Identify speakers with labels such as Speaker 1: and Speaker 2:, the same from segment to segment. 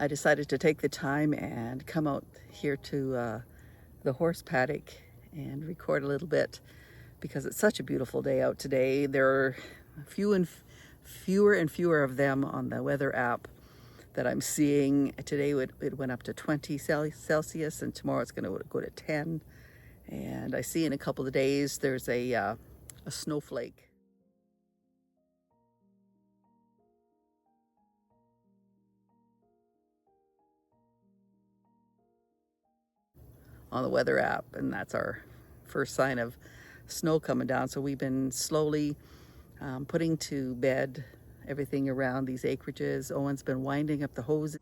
Speaker 1: I decided to take the time and come out here to the horse paddock and record a little bit because it's such a beautiful day out today. There are fewer and fewer of them on the weather app that I'm seeing. Today it went up to 20 Celsius and tomorrow it's going to go to 10. And I see in a couple of days there's a snowflake. On the weather app, and that's our first sign of snow coming down. So we've been slowly putting to bed everything around these acreages. Owen's been winding up the hose.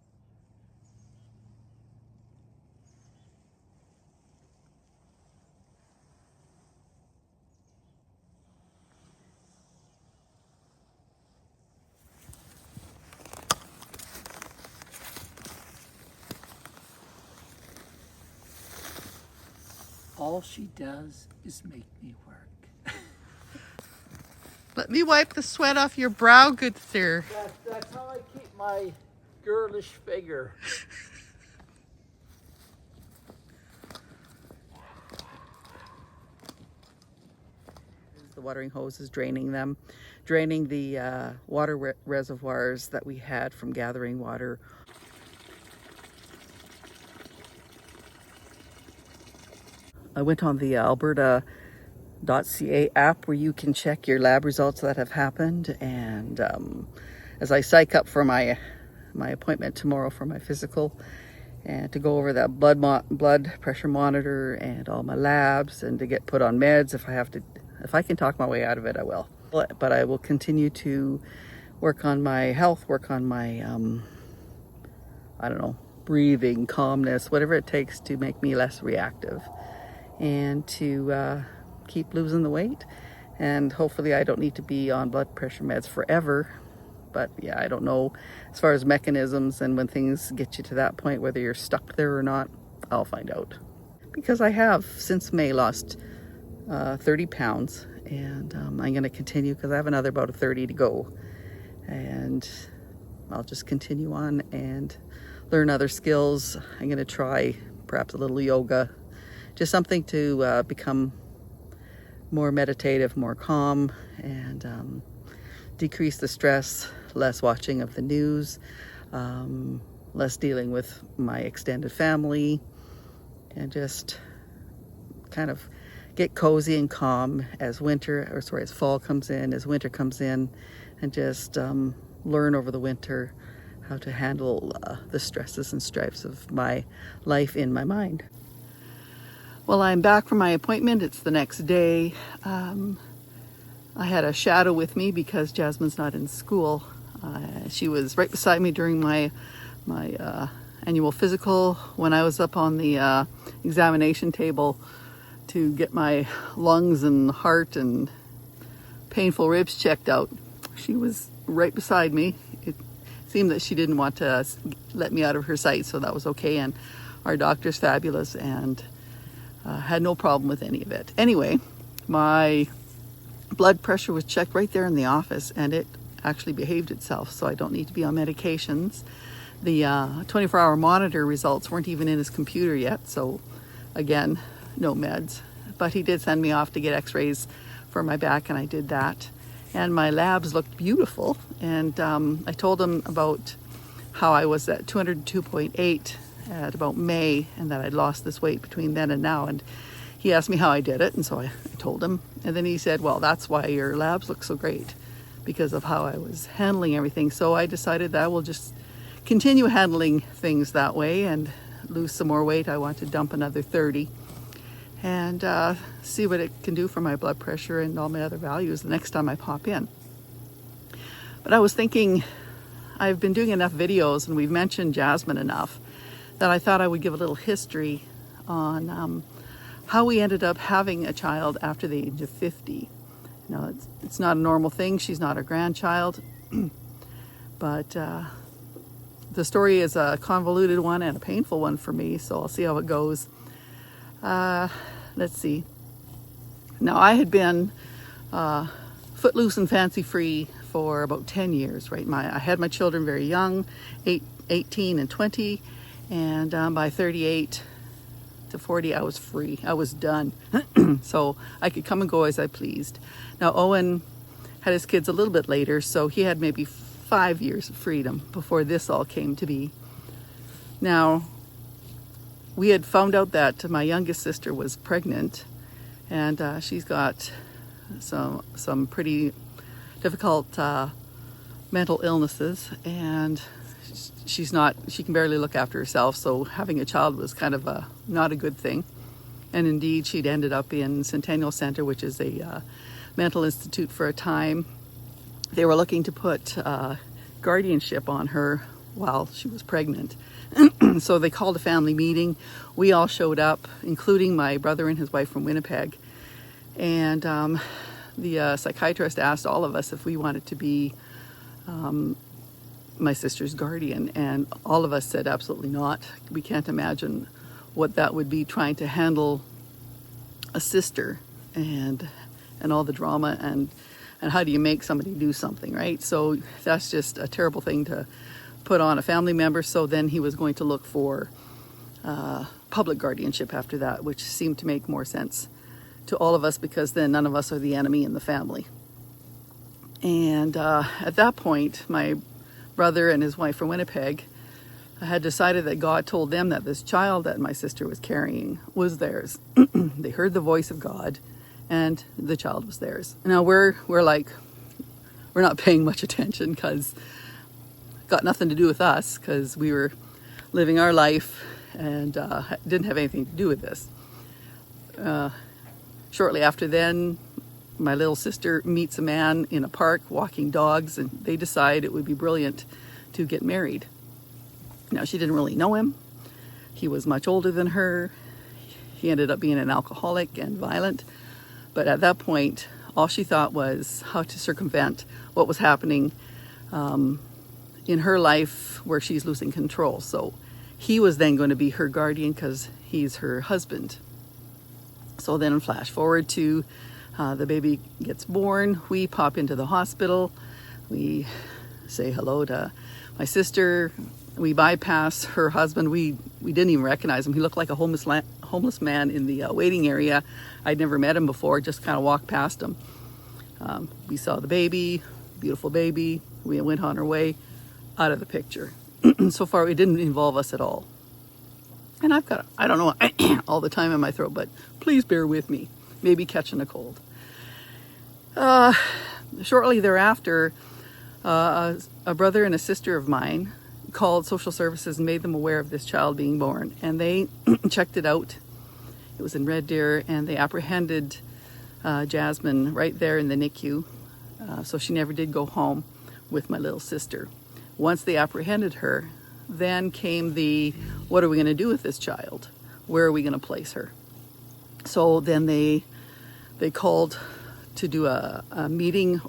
Speaker 2: All she does is make me work.
Speaker 1: Let me wipe the sweat off your brow, good sir.
Speaker 2: That's how I keep my girlish figure.
Speaker 1: The watering hose is draining them, draining the water reservoirs that we had from gathering water. I went on the Alberta.ca app where you can check your lab results that have happened, and as I psych up for my appointment tomorrow for my physical and to go over that blood pressure monitor and all my labs and to get put on meds, if I can talk my way out of it, I will. But I will continue to work on my health, work on my I don't know, breathing, calmness, whatever it takes to make me less reactive and to keep losing the weight. And hopefully I don't need to be on blood pressure meds forever. But yeah, I don't know as far as mechanisms and when things get you to that point, whether you're stuck there or not, I'll find out. Because I have since May lost 30 pounds and I'm going to continue because I have another about 30 to go. And I'll just continue on and learn other skills. I'm going to try perhaps a little yoga. Just something to become more meditative, more calm, and decrease the stress, less watching of the news, less dealing with my extended family, and just kind of get cozy and calm as fall comes in, as winter comes in, and just learn over the winter how to handle the stresses and stripes of my life in my mind. Well, I'm back from my appointment. It's the next day. I had a shadow with me because Jasmine's not in school. She was right beside me during my annual physical when I was up on the examination table to get my lungs and heart and painful ribs checked out. She was right beside me. It seemed that she didn't want to let me out of her sight, so that was okay. And our doctor's fabulous and had no problem with any of it. Anyway, my blood pressure was checked right there in the office and it actually behaved itself, so I don't need to be on medications. The 24-hour monitor results weren't even in his computer yet, so again, no meds. But he did send me off to get x-rays for my back and I did that. And my labs looked beautiful. And I told him about how I was at 202.8 at about May and that I'd lost this weight between then and now. And he asked me how I did it, and so I told him. And then he said, well, that's why your labs look so great, because of how I was handling everything. So I decided that I will just continue handling things that way and lose some more weight. I want to dump another 30 and see what it can do for my blood pressure and all my other values the next time I pop in. But I was thinking, I've been doing enough videos and we've mentioned Jasmine enough that I thought I would give a little history on how we ended up having a child after the age of 50. You know, it's not a normal thing. She's not a grandchild, but the story is a convoluted one and a painful one for me, so I'll see how it goes. Let's see. Now, I had been footloose and fancy-free for about 10 years, right? I had my children very young, 18 and 20, and by 38 to 40, I was free. I was done. So I could come and go as I pleased. Now, Owen had his kids a little bit later, so he had maybe 5 years of freedom before this all came to be. Now, we had found out that my youngest sister was pregnant, and she's got some pretty difficult mental illnesses, and she can barely look after herself, so having a child was kind of not a good thing. And indeed, she'd ended up in Centennial Center, which is a mental institute, for a time. They were looking to put guardianship on her while she was pregnant. So they called a family meeting. We all showed up, including my brother and his wife from Winnipeg. And the psychiatrist asked all of us if we wanted to be my sister's guardian, and all of us said absolutely not. We can't imagine what that would be, trying to handle a sister and all the drama, and how do you make somebody do something, right? So that's just a terrible thing to put on a family member. So then he was going to look for public guardianship after that, which seemed to make more sense to all of us, because then none of us are the enemy in the family. And at that point, my brother and his wife from Winnipeg had decided that God told them that this child that my sister was carrying was theirs. They heard the voice of God, and the child was theirs. Now we're like, we're not paying much attention, because it got nothing to do with us, because we were living our life and didn't have anything to do with this. Shortly after then, my little sister meets a man in a park walking dogs, and they decide it would be brilliant to get married. Now, she didn't really know him. He was much older than her. He ended up being an alcoholic and violent. But at that point, all she thought was how to circumvent what was happening in her life, where she's losing control. So he was then going to be her guardian, because he's her husband. So then flash forward to the baby gets born. We pop into the hospital. We say hello to my sister. We bypass her husband. We didn't even recognize him. He looked like a homeless man in the waiting area. I'd never met him before, just kind of walked past him. We saw the baby, beautiful baby. We went on our way out of the picture. So far, it didn't involve us at all. And I've got, I don't know, all the time in my throat, but please bear with me. Maybe catching a cold. Shortly thereafter, a brother and a sister of mine called social services and made them aware of this child being born. And they checked it out. It was in Red Deer, and they apprehended Jasmine right there in the NICU. So she never did go home with my little sister. Once they apprehended her, then came the, what are we going to do with this child? Where are we going to place her? So then they called to do a meeting.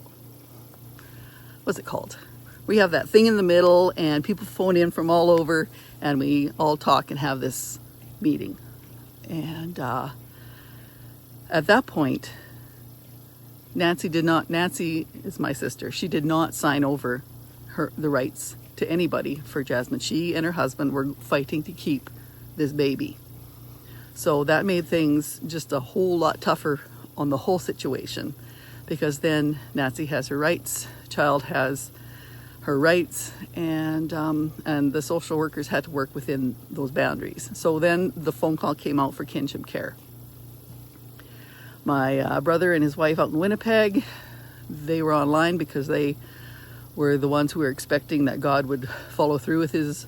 Speaker 1: What's it called? We have that thing in the middle, and people phone in from all over, and we all talk and have this meeting. And at that point, Nancy is my sister. She did not sign over the rights to anybody for Jasmine. She and her husband were fighting to keep this baby. So that made things just a whole lot tougher on the whole situation, because then Nancy has her rights, child has her rights, and the social workers had to work within those boundaries. So then the phone call came out for kinship care. My brother and his wife out in Winnipeg, they were online because they were the ones who were expecting that God would follow through with his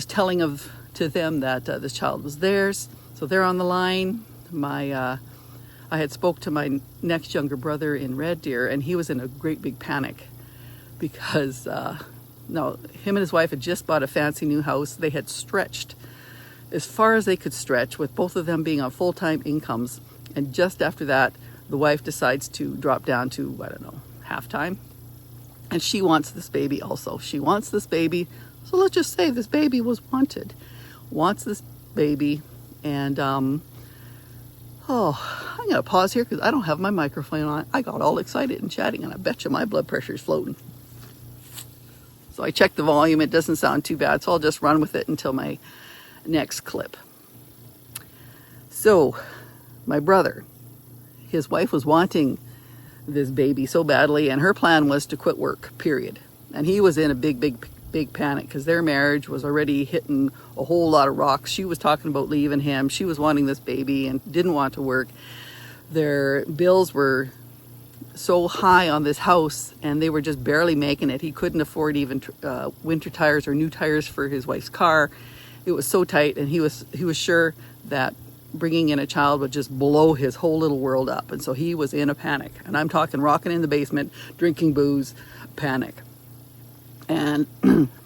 Speaker 1: telling to them that this child was theirs. So they're on the line. I had spoke to my next younger brother in Red Deer, and he was in a great big panic, because him and his wife had just bought a fancy new house. They had stretched as far as they could stretch, with both of them being on full-time incomes. And just after that, the wife decides to drop down to, I don't know, half-time. And she wants this baby also. She wants this baby. So let's just say this baby was wanted. Wants this baby. And Oh, I'm going to pause here because I don't have my microphone on. I got all excited and chatting, and I bet you my blood pressure is floating. So I checked the volume. It doesn't sound too bad, so I'll just run with it until my next clip. So, my brother, his wife was wanting this baby so badly, and her plan was to quit work, period. And he was in a big panic because their marriage was already hitting a whole lot of rocks. She was talking about leaving him. She was wanting this baby and didn't want to work. Their bills were so high on this house, and they were just barely making it. He couldn't afford even winter tires or new tires for his wife's car. It was so tight, and he was sure that bringing in a child would just blow his whole little world up. And so he was in a panic. And I'm talking rocking in the basement, drinking booze, panic. And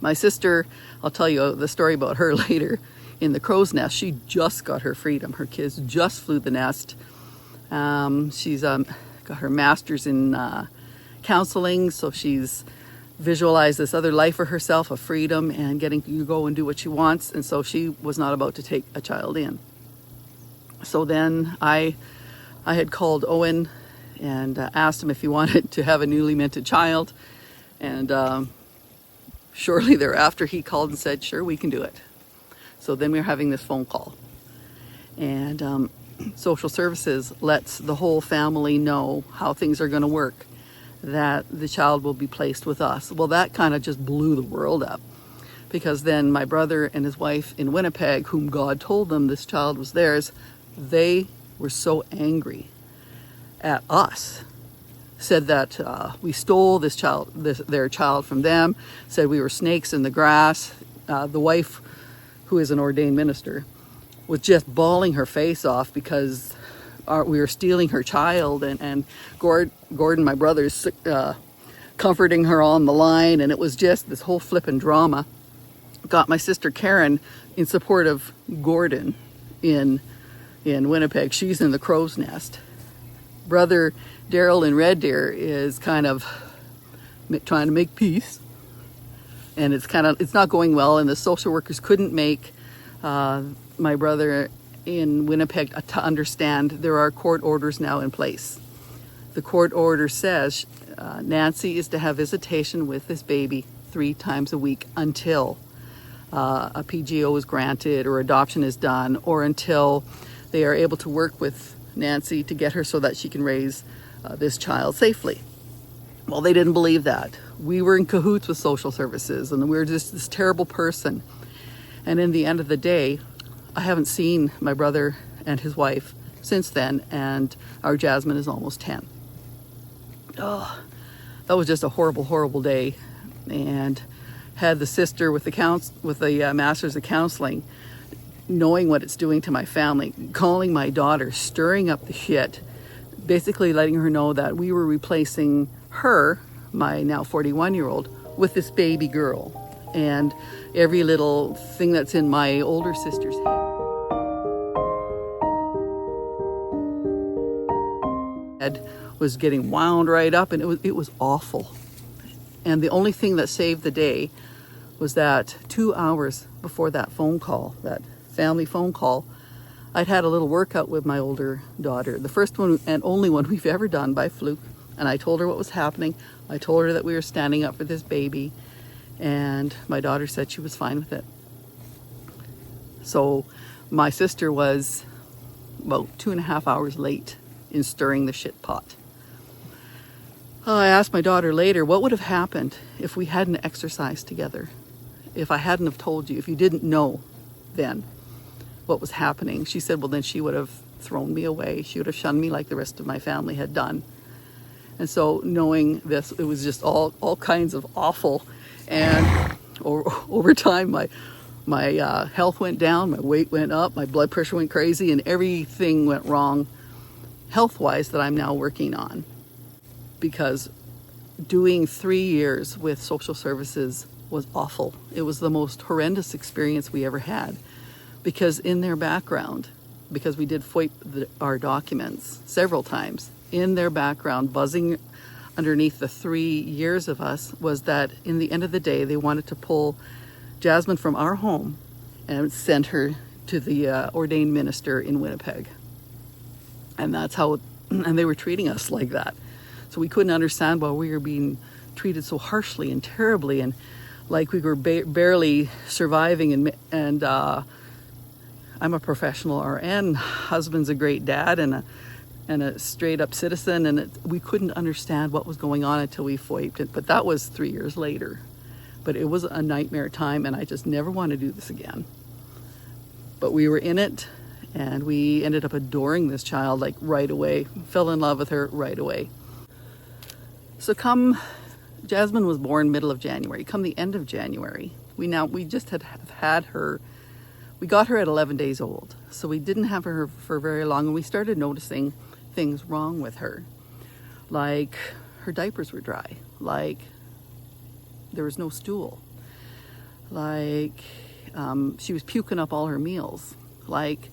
Speaker 1: my sister, I'll tell you the story about her later, in the crow's nest. She just got her freedom. Her kids just flew the nest. She's got her master's in counseling, so she's visualized this other life for herself of freedom and getting to go and do what she wants. And so she was not about to take a child in. So then I had called Owen and asked him if he wanted to have a newly minted child. And shortly thereafter, he called and said, sure, we can do it. So then we were having this phone call. And social services lets the whole family know how things are going to work, that the child will be placed with us. Well, that kind of just blew the world up, because then my brother and his wife in Winnipeg, whom God told them this child was theirs, they were so angry at us, said that we stole their child from them, said we were snakes in the grass. The wife, who is an ordained minister, was just bawling her face off because we were stealing her child, and Gordon, my brother's, comforting her on the line, and it was just this whole flippin' drama. Got my sister Karen in support of Gordon in Winnipeg. She's in the crow's nest. Brother Daryl in Red Deer is kind of trying to make peace, and it's not going well, and the social workers couldn't make my brother in Winnipeg to understand there are court orders now in place. The court order says Nancy is to have visitation with this baby 3 times a week until a PGO is granted or adoption is done, or until they are able to work with Nancy to get her so that she can raise this child safely. Well, they didn't believe that. We were in cahoots with social services, and we were just this terrible person. And in the end of the day, I haven't seen my brother and his wife since then, and our Jasmine is almost 10. Oh, that was just a horrible day. And had the sister with the Masters of Counseling, knowing what it's doing to my family, calling my daughter, stirring up the shit, basically letting her know that we were replacing her, my now 41-year-old, with this baby girl. And every little thing that's in my older sister's head was getting wound right up, and it was awful. And the only thing that saved the day was that 2 hours before that phone call, that family phone call, I'd had a little workout with my older daughter, the first one and only one we've ever done by fluke. And I told her what was happening. I told her that we were standing up for this baby, and my daughter said she was fine with it. So my sister was about 2.5 hours late in stirring the shit pot. I asked my daughter later, what would have happened if we hadn't exercised together? If I hadn't have told you, if you didn't know then what was happening? She said, well, then she would have thrown me away. She would have shunned me like the rest of my family had done. And so knowing this, it was just all kinds of awful. And over time, my health went down, my weight went up, my blood pressure went crazy, and everything went wrong health-wise that I'm now working on. Because doing 3 years with social services was awful. It was the most horrendous experience we ever had. Because in their background, because we did FOIP our documents several times, in their background, buzzing underneath the 3 years of us, was that in the end of the day, they wanted to pull Jasmine from our home and send her to the ordained minister in Winnipeg. And that's how, and they were treating us like that. So we couldn't understand why we were being treated so harshly and terribly, and like we were barely surviving. And I'm a professional RN, husband's a great dad and a straight up citizen, and we couldn't understand what was going on until we FOIPed it. But that was 3 years later. But it was a nightmare time, and I just never want to do this again. But we were in it, and we ended up adoring this child like right away. Fell in love with her right away. So Jasmine was born middle of January. Come the end of January, we just had her. We got her at 11 days old, so we didn't have her for very long, and we started noticing things wrong with her, like her diapers were dry, like there was no stool, like she was puking up all her meals, like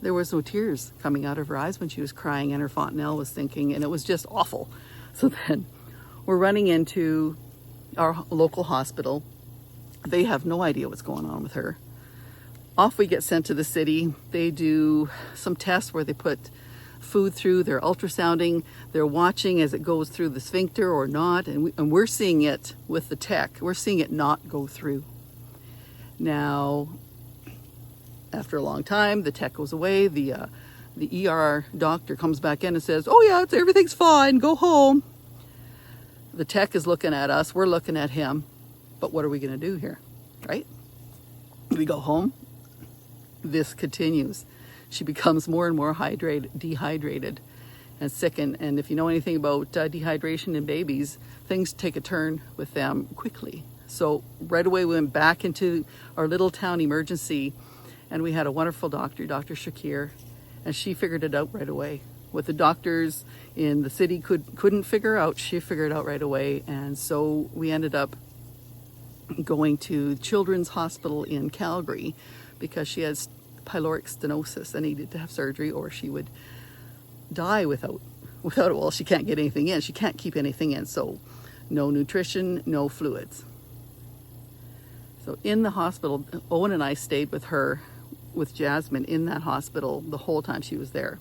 Speaker 1: there was no tears coming out of her eyes when she was crying and her fontanelle was sinking, and it was just awful. So then we're running into our local hospital. They have no idea what's going on with her. Off we get sent to the city. They do some tests where they put food through, they're ultrasounding, they're watching as it goes through the sphincter or not, and we're seeing it with the tech. We're seeing it not go through. Now, after a long time, the tech goes away, the ER doctor comes back in and says, "Oh yeah, everything's fine, go home." The tech is looking at us, we're looking at him, but what are we gonna do here, right? We go home. This continues. She becomes more and more dehydrated and sick. And if you know anything about dehydration in babies, things take a turn with them quickly. So right away we went back into our little town emergency, and we had a wonderful doctor, Dr. Shakir, and she figured it out right away. What the doctors in the city couldn't figure out, she figured out right away. And so we ended up going to Children's Hospital in Calgary because she has pyloric stenosis and needed to have surgery, or she would die without it. Well, she can't get anything in. She can't keep anything in. So no nutrition, no fluids. So in the hospital, Owen and I stayed with her, with Jasmine, in that hospital the whole time she was there.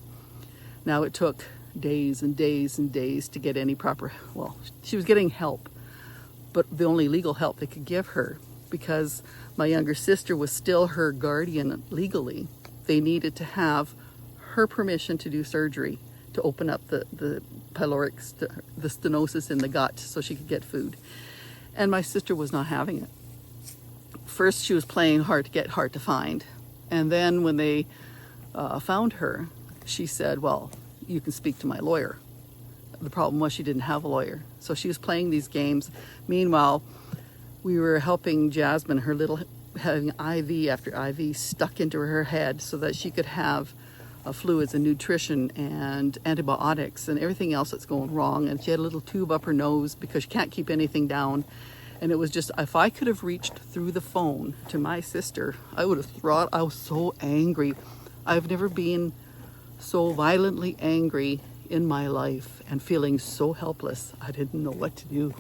Speaker 1: Now it took days and days and days to get any proper, well, she was getting help, but the only legal help they could give her, because my younger sister was still her guardian legally, they needed to have her permission to do surgery to open up the pyloric, the stenosis in the gut, so she could get food. And my sister was not having it. First she was playing hard to get, hard to find. And then when they found her, she said, "Well, you can speak to my lawyer." The problem was she didn't have a lawyer. So she was playing these games. Meanwhile, we were helping Jasmine, her little, having IV after IV stuck into her head so that she could have fluids and nutrition and antibiotics and everything else that's going wrong. And she had a little tube up her nose because she can't keep anything down. And it was just, if I could have reached through the phone to my sister, I would have thought, I was so angry. I've never been so violently angry in my life and feeling so helpless. I didn't know what to do.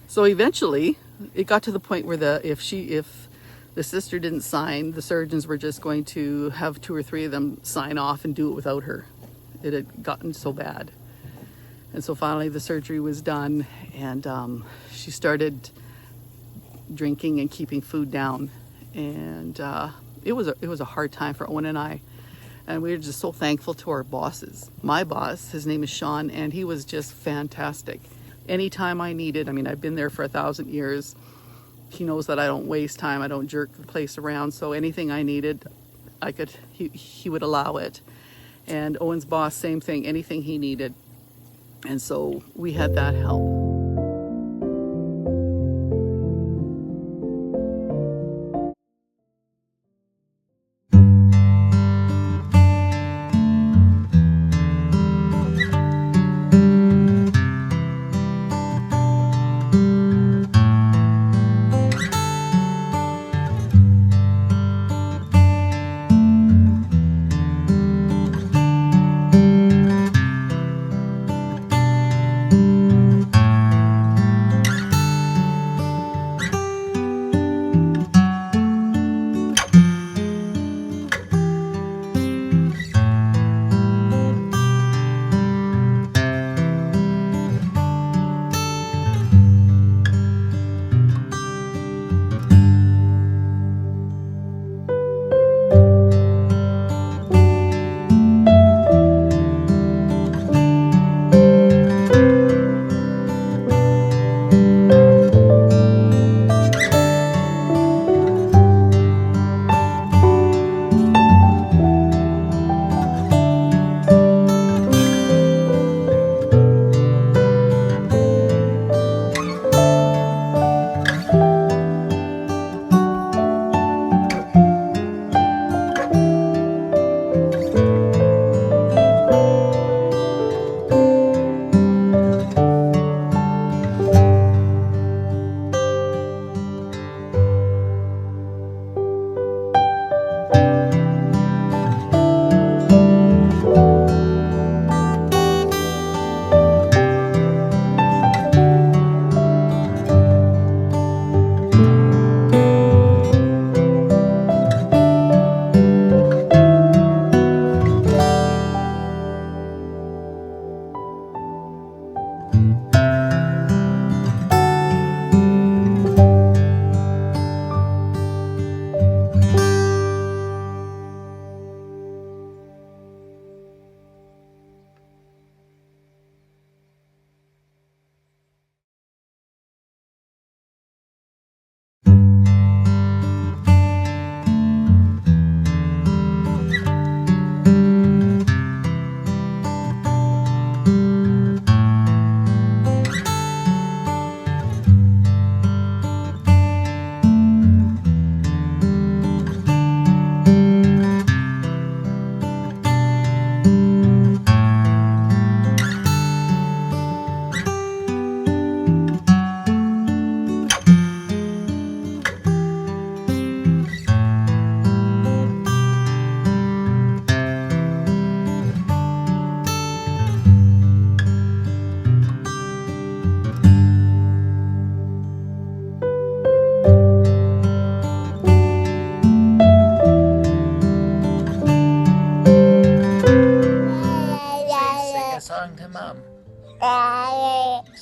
Speaker 1: So eventually it got to the point where if the sister didn't sign, the surgeons were just going to have 2 or 3 of them sign off and do it without her. It had gotten so bad. And so finally the surgery was done, and she started drinking and keeping food down. And it was a hard time for Owen and I. And we were just so thankful to our bosses. My boss, his name is Sean, and he was just fantastic. Anytime I needed, I mean, I've been there for 1,000 years. He knows that I don't waste time. I don't jerk the place around. So anything I needed, he would allow it. And Owen's boss, same thing, anything he needed. And so we had that help.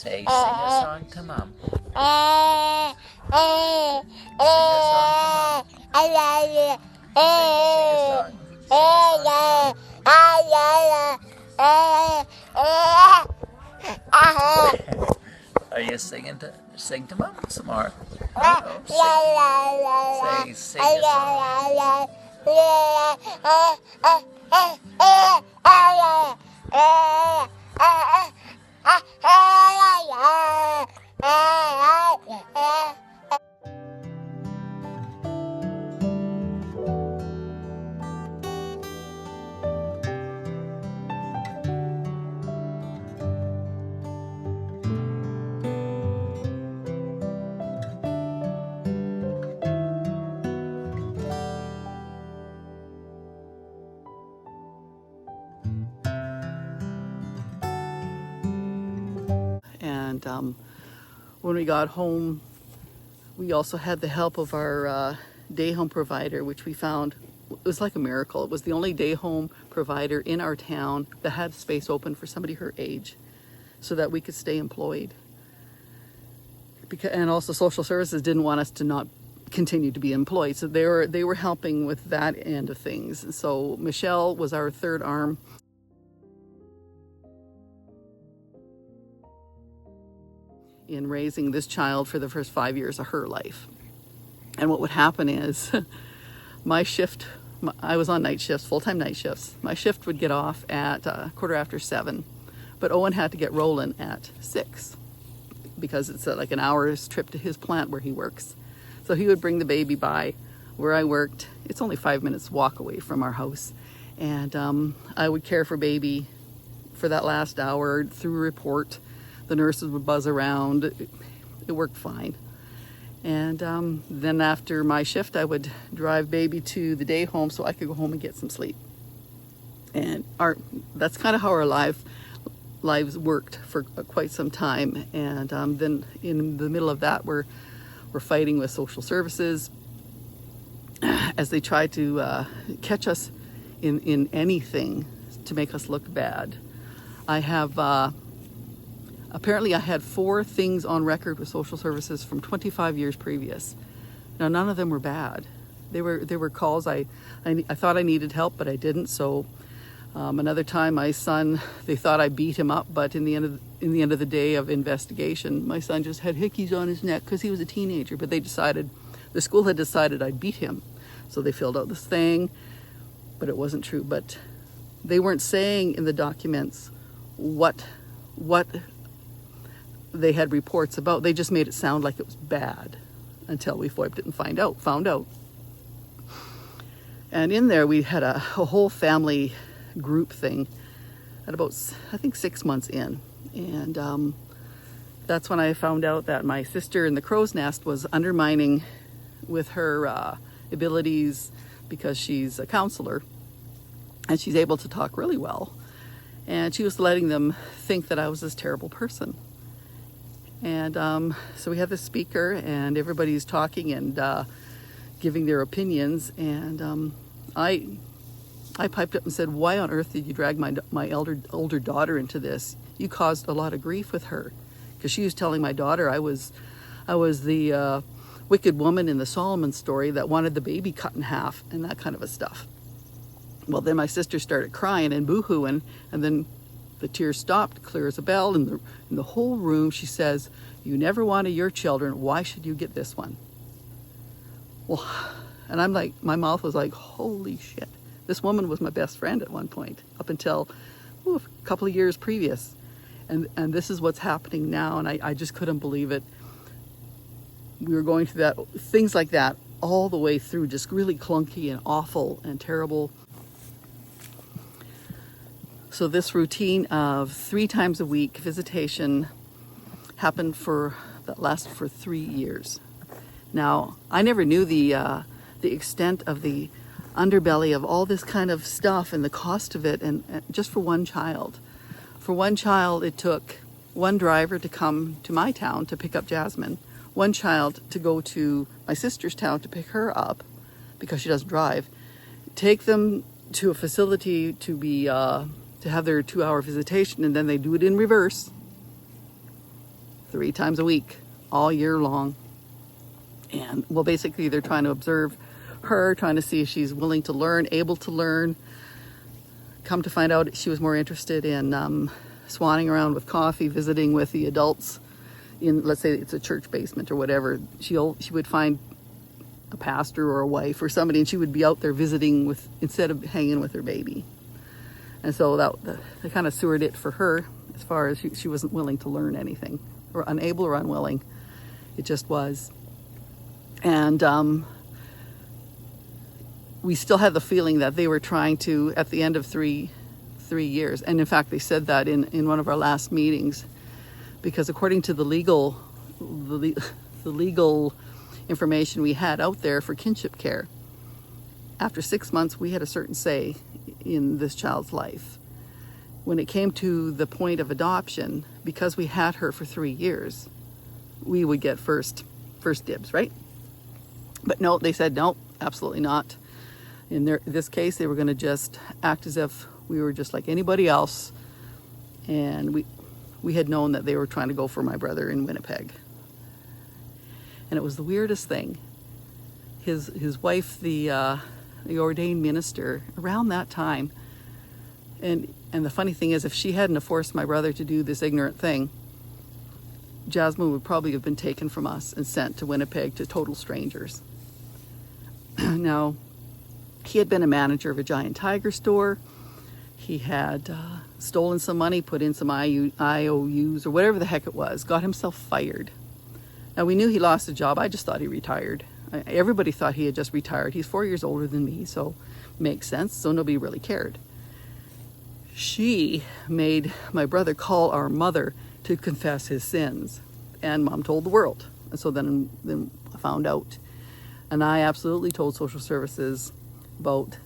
Speaker 2: Say, sing a song to Mom. Sing a song to Mom. Sing a song. Are you sing to Mom some more? Oh, sing a song.
Speaker 1: And when we got home, we also had the help of our day home provider, which we found it was like a miracle. It was the only day home provider in our town that had space open for somebody her age so that we could stay employed. And also social services didn't want us to not continue to be employed. So they were helping with that end of things. And so Michelle was our third arm. In raising this child for the first 5 years of her life. And what would happen is my shift, I was on night shifts, full-time night shifts. My shift would get off at 7:15, but Owen had to get rolling at 6 because it's like an hour's trip to his plant where he works. So he would bring the baby by where I worked. It's only 5 minutes walk away from our house. And I would care for baby for that last hour through report. The nurses would buzz around. It worked fine. And then after my shift, I would drive baby to the day home so I could go home and get some sleep. And that's kind of how our lives worked for quite some time. And then in the middle of that, we're fighting with social services as they try to catch us in anything to make us look bad. Apparently I had 4 things on record with social services from 25 years previous. Now, none of them were bad. They were calls. I thought I needed help, but I didn't. So another time, my son, they thought I beat him up, but in the end of the day of investigation, my son just had hickeys on his neck because he was a teenager. But the school had decided I'd beat him, so they filled out this thing, but it wasn't true. But they weren't saying in the documents what they had reports about. They just made it sound like it was bad until we FOIP'd it and found out. And in there we had a whole family group thing at about, I think, 6 months in. And that's when I found out that my sister in the crow's nest was undermining with her abilities because she's a counselor and she's able to talk really well. And she was letting them think that I was this terrible person. And so we have this speaker and everybody's talking and giving their opinions. And I piped up and said, "Why on earth did you drag my older daughter into this? You caused a lot of grief with her." Because she was telling my daughter I was the wicked woman in the Solomon story that wanted the baby cut in half and that kind of a stuff. Well, then my sister started crying and boo-hooing, and then the tears stopped, clear as a bell. In the whole room, she says, "You never wanted your children. Why should you get this one?" Well, and I'm like, my mouth was like, holy shit. This woman was my best friend at one point, up until a couple of years previous. And this is what's happening now, and I just couldn't believe it. We were going through things like that all the way through, just really clunky and awful and terrible. So this routine of 3 times a week visitation happened that lasted for 3 years. Now, I never knew the extent of the underbelly of all this kind of stuff and the cost of it, and just for one child. For one child, it took one driver to come to my town to pick up Jasmine, one child to go to my sister's town to pick her up because she doesn't drive, take them to a facility to have their 2-hour visitation, and then they do it in reverse. 3 times a week, all year long. And well, basically they're trying to observe her, trying to see if she's willing to learn, able to learn. Come to find out, she was more interested in swanning around with coffee, visiting with the adults in, let's say it's a church basement or whatever. She would find a pastor or a wife or somebody, and she would be out there visiting with, instead of hanging with her baby. And so that kind of sewered it for her, as far as she wasn't willing to learn anything, or unable or unwilling. It just was. And we still had the feeling that they were trying to, at the end of three years, and in fact they said that in one of our last meetings, because according to the legal information we had out there for kinship care, after 6 months we had a certain say in this child's life. When it came to the point of adoption, because we had her for 3 years, we would get first dibs, right? But no, they said no, absolutely not. In this case, they were going to just act as if we were just like anybody else, and we had known that they were trying to go for my brother in Winnipeg. And it was the weirdest thing. His wife, the ordained minister, around that time, and the funny thing is, if she hadn't have forced my brother to do this ignorant thing, Jasmine would probably have been taken from us and sent to Winnipeg to total strangers. Now, he had been a manager of a giant tiger store. He had stolen some money, put in some IOUs or whatever the heck it was, got himself fired. Now, we knew he lost a job. I just thought he retired. Everybody thought he had just retired. He's 4 years older than me, so makes sense. So nobody really cared. She made my brother call our mother to confess his sins, and Mom told the world. And so then I found out, and I absolutely told social services about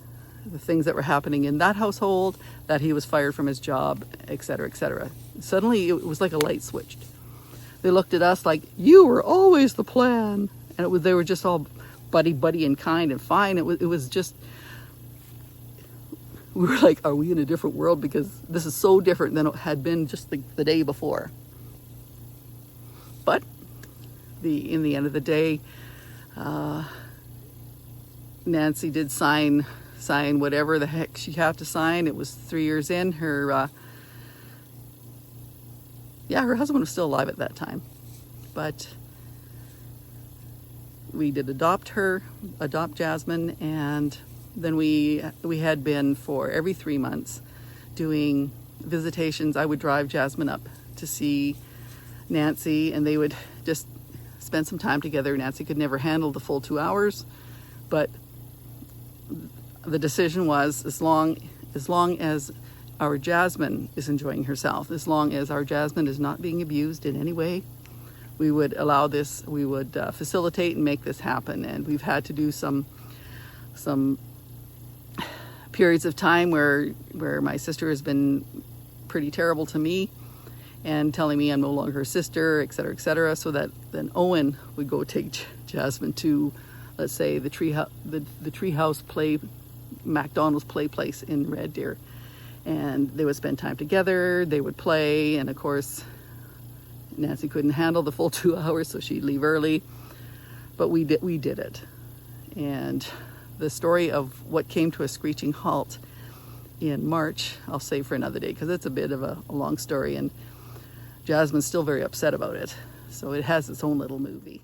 Speaker 1: the things that were happening in that household, that he was fired from his job, etc., etc. Suddenly it was like a light switched. They looked at us like, you were always the plan. And they were just all buddy and kind and fine. It was just, we were like, are we in a different world? Because this is so different than it had been just the day before. But in the end of the day, Nancy did sign whatever the heck she had to sign. It was 3 years in. Her husband was still alive at that time. But we did adopt Jasmine, and then we had been for every 3 months doing visitations. I would drive Jasmine up to see Nancy, and they would just spend some time together. Nancy could never handle the full 2 hours, but the decision was, as long as our Jasmine is enjoying herself, as long as our Jasmine is not being abused in any way, we would allow this, we would facilitate and make this happen. And we've had to do some periods of time where my sister has been pretty terrible to me and telling me I'm no longer her sister, etc., so that then Owen would go take Jasmine to, let's say, the Treehouse play, McDonald's play place in Red Deer, and they would spend time together. They would play, and of course Nancy couldn't handle the full 2 hours, so she'd leave early. But we did it. And the story of what came to a screeching halt in March, I'll save for another day, because it's a bit of a long story, and Jasmine's still very upset about it. So it has its own little movie.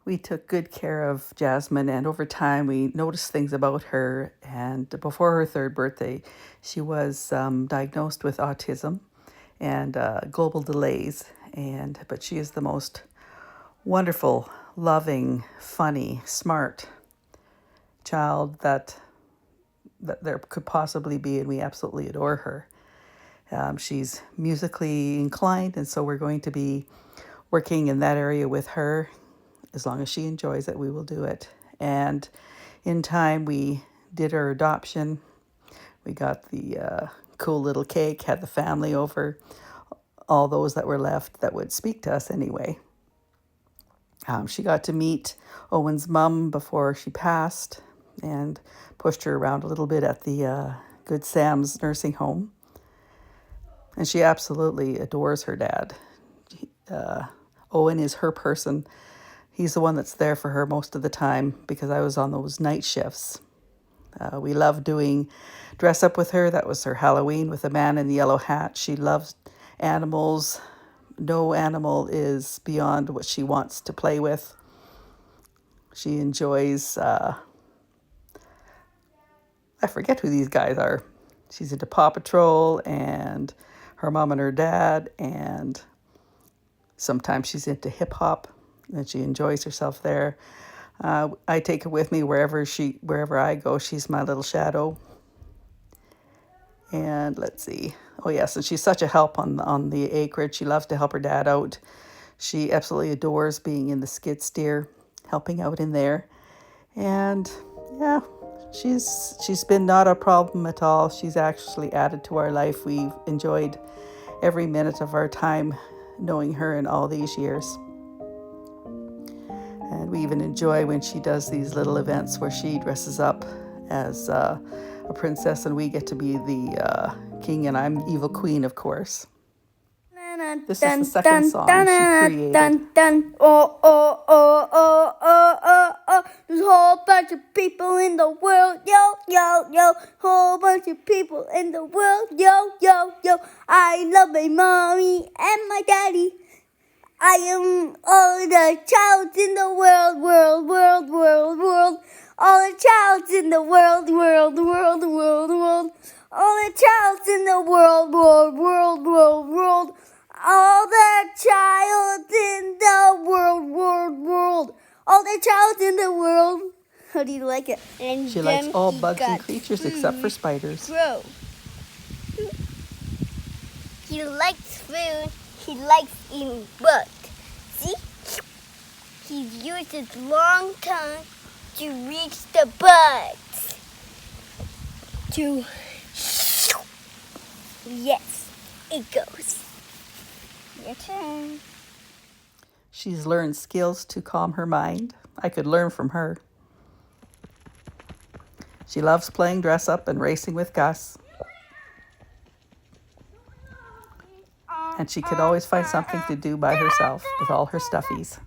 Speaker 1: We took good care of Jasmine, and over time we noticed things about her. And before her 3rd birthday, she was diagnosed with autism and global delays. But she is the most wonderful, loving, funny, smart child that there could possibly be, and we absolutely adore her. She's musically inclined, and so we're going to be working in that area with her. As long as she enjoys it, we will do it. And in time, we did her adoption. We got the cool little cake, had the family over, all those that were left that would speak to us anyway. She got to meet Owen's mom before she passed, and pushed her around a little bit at the Good Sam's nursing home. And she absolutely adores her dad. Owen is her person. He's the one that's there for her most of the time because I was on those night shifts. We love doing dress up with her. That was her Halloween with the man in the yellow hat. She loves animals. No animal is beyond what she wants to play with. She enjoys, I forget who these guys are. She's into Paw Patrol and her mom and her dad, and sometimes she's into hip hop, and she enjoys herself there. I take her with me wherever I go. She's my little shadow. And let's see. Oh yes, and she's such a help on the acreage. She loves to help her dad out. She absolutely adores being in the skid steer, helping out in there. And yeah, she's been not a problem at all. She's actually added to our life. We've enjoyed every minute of our time knowing her in all these years. And we even enjoy when she does these little events where she dresses up as a princess and we get to be the king, and I'm evil queen, of course. This is the second song she created.
Speaker 2: Oh, oh, oh, oh, oh, oh, oh. There's a whole bunch of people in the world, yo, yo, yo. Whole bunch of people in the world, yo, yo, yo. I love my mommy and my daddy. I am all the child in the world, world, world, world, world. All the child in the world, world, world, world, world. All the child in the world, world, world, world, world. All the child in the world, world, world. All the child in the world. How do you like it? And
Speaker 1: she likes all bugs and creatures except for spiders.
Speaker 2: Grow. He likes food. He likes eating bugs. See? He's used his long tongue to reach the bugs. Yes, it goes. Your turn.
Speaker 1: She's learned skills to calm her mind. I could learn from her. She loves playing dress up and racing with Gus. And she could always find something to do by herself with all her stuffies.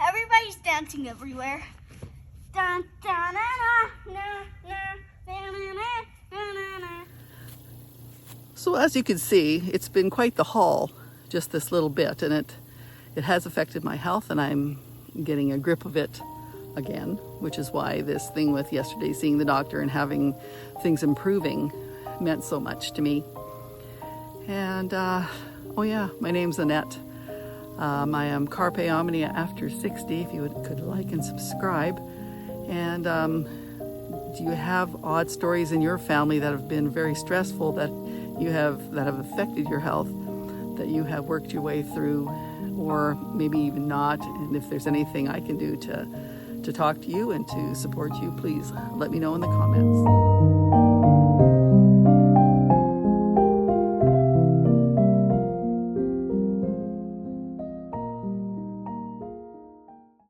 Speaker 2: Everybody's dancing everywhere. Dun, dun, na, na, na, na, na, na, na.
Speaker 1: So as you can see, it's been quite the haul, just this little bit, and it has affected my health, and I'm getting a grip of it again, which is why this thing with yesterday seeing the doctor and having things improving meant so much to me. And oh yeah, my name's Annette. I am Carpe Omnia after 60, if you could like and subscribe. And do you have odd stories in your family that have been very stressful that have affected your health, that you have worked your way through, or maybe even not? And if there's anything I can do to talk to you and to support you, please let me know in the comments.